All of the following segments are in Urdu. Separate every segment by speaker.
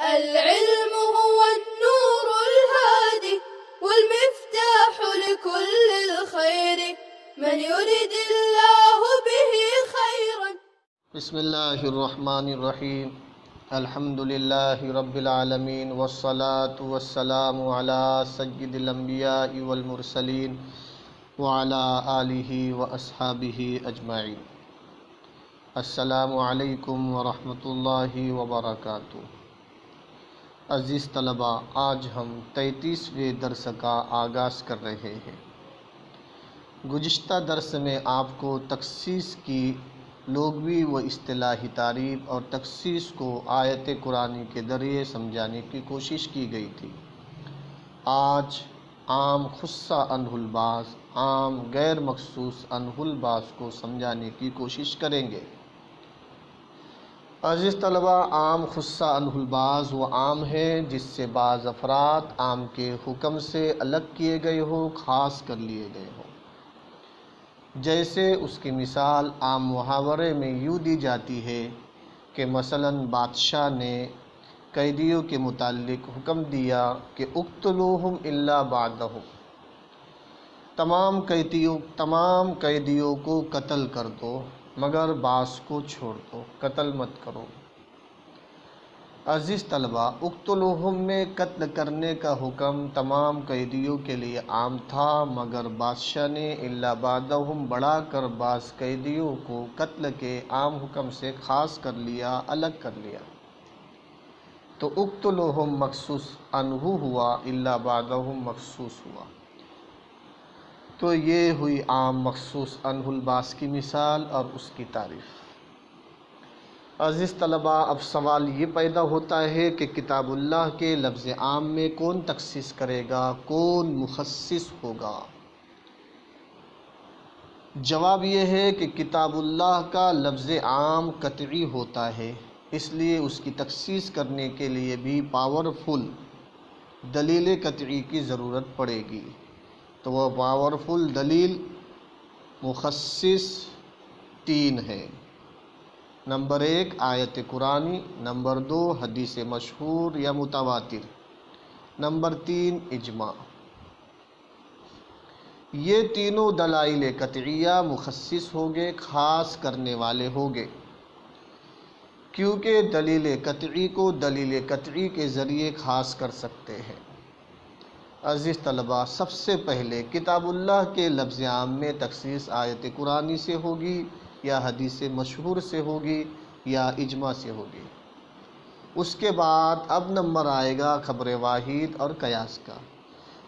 Speaker 1: العلم هو النور الهادي والمفتاح لكل الخير من يرد الله به خيرا.
Speaker 2: بسم اللہ الرحمن الرحیم. الحمد للہ رب العالمین والصلاة والسلام علی سید الانبیاء والمرسلین وعلی آلہ واصحابہ اجمعین. السلام علیکم ورحمۃ اللہ وبرکاتہ. عزیز طلباء، آج ہم 33ویں درس کا آغاز کر رہے ہیں. گزشتہ درس میں آپ کو تخصیص کی لغوی و اصطلاحی تعریف اور تخصیص کو آیت قرآنی کے ذریعے سمجھانے کی کوشش کی گئی تھی. آج عام خصہ عنہ البعض، عام غیر مخصوص عنہ البعض کو سمجھانے کی کوشش کریں گے. عزیز طلباء، عام خصہ عنہ البعض وہ عام ہے جس سے بعض افراد عام کے حکم سے الگ کیے گئے ہوں، خاص کر لیے گئے ہوں. جیسے اس کی مثال عام محاورے میں یوں دی جاتی ہے کہ مثلاً بادشاہ نے قیدیوں کے متعلق حکم دیا کہ اقتلوہم الا بعضہم، تمام قیدیوں کو قتل کر دو مگر بعض کو چھوڑ دو، قتل مت کرو. عزیز طلباء، اقتلوہم میں قتل کرنے کا حکم تمام قیدیوں کے لیے عام تھا، مگر بادشاہ نے الا بعضہم بڑھا کر بعض قیدیوں کو قتل کے عام حکم سے خاص کر لیا، الگ کر لیا. تو اقتلوہم مخصوص عنہ ہوا، الا بعضہم مخصوص ہوا. تو یہ ہوئی عام مخصوص عنہ البعض کی مثال اور اس کی تعریف. عزیز طلباء، اب سوال یہ پیدا ہوتا ہے کہ کتاب اللہ کے لفظ عام میں کون تخصیص کرے گا، کون مخصص ہوگا؟ جواب یہ ہے کہ کتاب اللہ کا لفظ عام قطعی ہوتا ہے، اس لیے اس کی تخصیص کرنے کے لیے بھی پاورفل دلیل قطعی کی ضرورت پڑے گی. تو وہ پاورفل دلیل مخصص 3 ہے. نمبر 1 آیت قرآنی، نمبر 2 حدیث مشہور یا متواتر، نمبر 3 اجماع. یہ تینوں دلائل قطعیہ مخصص ہوگے، خاص کرنے والے ہوگے، کیونکہ دلیل قطعی کو دلیل قطعی کے ذریعے خاص کر سکتے ہیں. عزیز طلباء، سب سے پہلے کتاب اللہ کے لفظ عام میں تخصیص آیت قرآنی سے ہوگی یا حدیث مشہور سے ہوگی یا اجماع سے ہوگی. اس کے بعد اب نمبر آئے گا خبر واحد اور قیاس کا.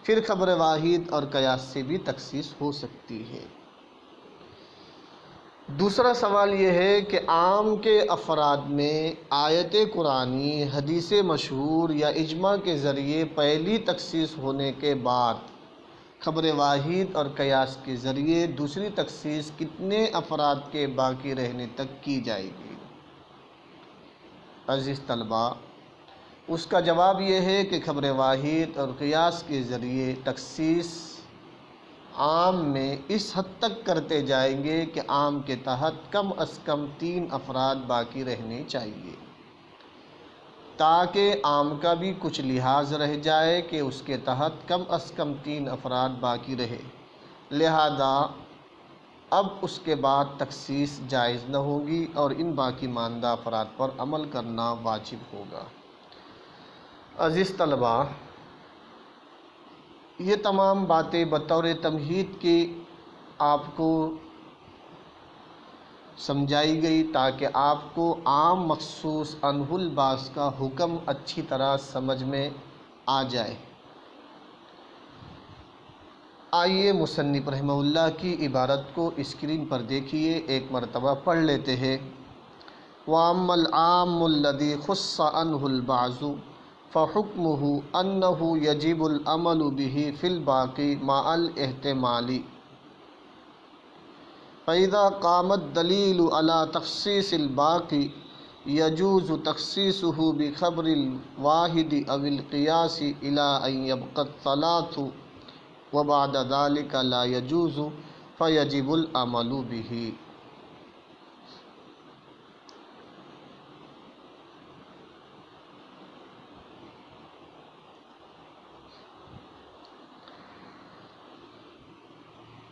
Speaker 2: پھر خبر واحد اور قیاس سے بھی تخصیص ہو سکتی ہے. دوسرا سوال یہ ہے کہ عام کے افراد میں آیت قرآنی، حدیث مشہور یا اجماع کے ذریعے پہلی تخصیص ہونے کے بعد خبر واحد اور قیاس کے ذریعے دوسری تخصیص کتنے افراد کے باقی رہنے تک کی جائے گی؟ عزیز طلباء، اس کا جواب یہ ہے کہ خبر واحد اور قیاس کے ذریعے تخصیص عام میں اس حد تک کرتے جائیں گے کہ عام کے تحت کم از کم 3 افراد باقی رہنے چاہیے، تاکہ عام کا بھی کچھ لحاظ رہ جائے کہ اس کے تحت کم از کم 3 افراد باقی رہے. لہذا اب اس کے بعد تخصیص جائز نہ ہوگی اور ان باقی ماندہ افراد پر عمل کرنا واجب ہوگا. عزیز طلباء، یہ تمام باتیں بطور تمہید کی آپ کو سمجھائی گئی تاکہ آپ کو عام مخصوص عنہ البعض کا حکم اچھی طرح سمجھ میں آ جائے. آئیے مصنف رحمہ اللہ کی عبارت کو اسکرین پر دیکھیے، ایک مرتبہ پڑھ لیتے ہیں. وَأَمَّا الْعَامُّ الَّذِي خُصَّ عَنْهُ الْبَعْضُ فَحُكْمُهُ أَنَّهُ يَجِبُ الْعَمَلُ بِهِ فِي الْبَاقِي مَعَ الِاحْتِمَالِ. فَإِذَا قَامَ الدَّلِيلُ عَلَى تَخْصِيصِ الْبَاقِي يَجُوزُ تَخْصِيصُهُ بِخَبْرِ الْوَاحِدِ أَوِ الْقِيَاسِ إِلَىٰ أَنْ يَبْقَى الثَّلَاثُ وَبَعْدَ ذَلِكَ لَا يَجُوزُ فَيَجِبُ الْعَمَلُ بِهِ.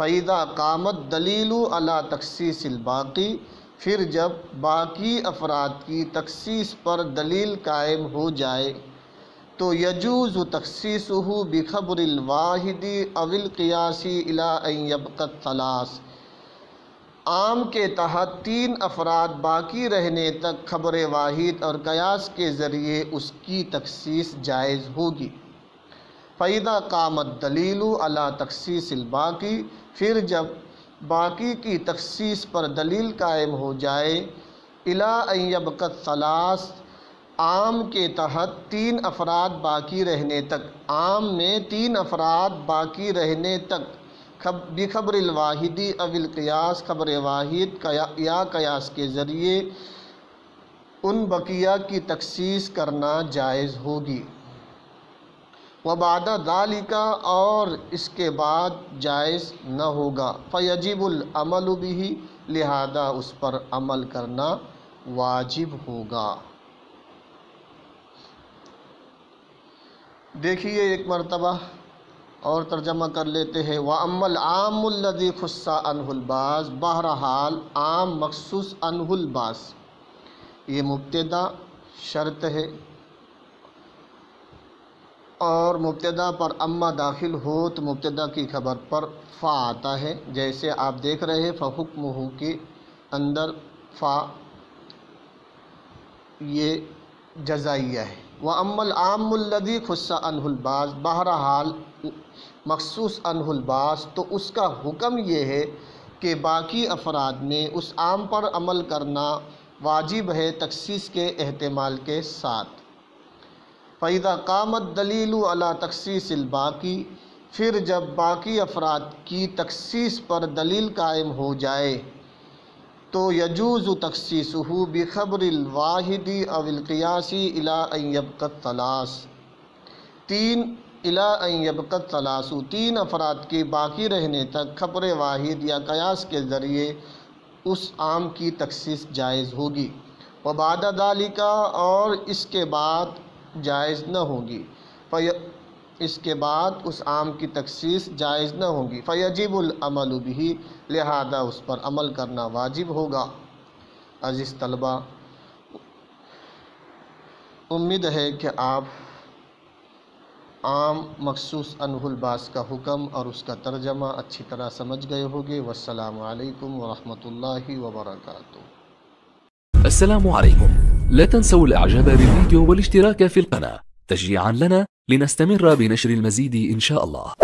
Speaker 2: فَإِذَا قَامَتْ دَلِيلُ عَلَى تَخْصِيصِ الْبَاقِي، پھر جب باقی افراد کی تخصیص پر دلیل قائم ہو جائے تو یجوز تخصیصہ بخبر الواحد او القیاس الی ان یبقى الثلاث، عام کے تحت تین افراد باقی رہنے تک خبر واحد اور قیاس کے ذریعے اس کی تخصیص جائز ہوگی۔ فَإِذَا قَامَتْ دَلِيلُ عَلَى تَخْصِيصِ الْبَاقِي، پھر جب باقی کی تخصیص پر دلیل قائم ہو جائے اِلیٰ ان یبقى الثلاث، عام کے تحت تین افراد باقی رہنے تک، عام میں تین افراد باقی رہنے تک بخبر الواحد او القیاس، خبر واحد یا قیاس کے ذریعے ان بقیہ کی تخصیص کرنا جائز ہوگی۔ وبعد ذالک، اور اس کے بعد جائز نہ ہوگا۔ فیجب العمل بہ، لہذا اس پر عمل کرنا واجب ہوگا۔ دیکھیے ایک مرتبہ اور ترجمہ کر لیتے ہیں۔ وَأَمَّا الْعَامُ الَّذِي خُصَّ عَنْهُ الْبَعْضُ، بہرحال عام مخصوص عنہ البعض، یہ مبتدا شرط ہے، اور مبتدا پر اما داخل ہو تو مبتدا کی خبر پر فا آتا ہے، جیسے آپ دیکھ رہے ہیں فحکمہ کے اندر فا یہ جزائیہ ہے۔ وَأَمَّا الْعَامُ الَّذِي خُصَّ عَنْهُ الْبَعْضُ، بہرحال مخصوص عنہ البعض، تو اس کا حکم یہ ہے کہ باقی افراد میں اس عام پر عمل کرنا واجب ہے تخصیص کے احتمال کے ساتھ۔ فَإِذَا قَامَتْ دَلِيلُ عَلَى تَخْصِيصِ الْبَاقِي، پھر جب باقی افراد کی تخصیص پر دلیل قائم ہو جائے تو یجوز تخصیصہ بخبر الواحد او القیاس الی ان یبقى الثلاث، تین افراد کے باقی رہنے تک خبر واحد یا قیاس کے ذریعے اس عام کی تخصیص جائز ہوگی۔ وبعد ذالک، اور اس کے بعد جائز نہ ہوگی، اس کے بعد اس عام کی تخصیص جائز نہ ہوگی۔ فیجب العمل بہ، لہذا اس پر عمل کرنا واجب ہوگا۔ عزیز طلبہ، امید ہے کہ آپ عام مخصوص عنہ البعض کا حکم اور اس کا ترجمہ اچھی طرح سمجھ گئے ہوگے۔ والسلام علیکم ورحمۃ اللہ وبرکاتہ۔
Speaker 3: السلام عليكم، لا تنسوا الاعجاب بالفيديو والاشتراك في القناة تشجيعا لنا لنستمر بنشر المزيد إن شاء الله.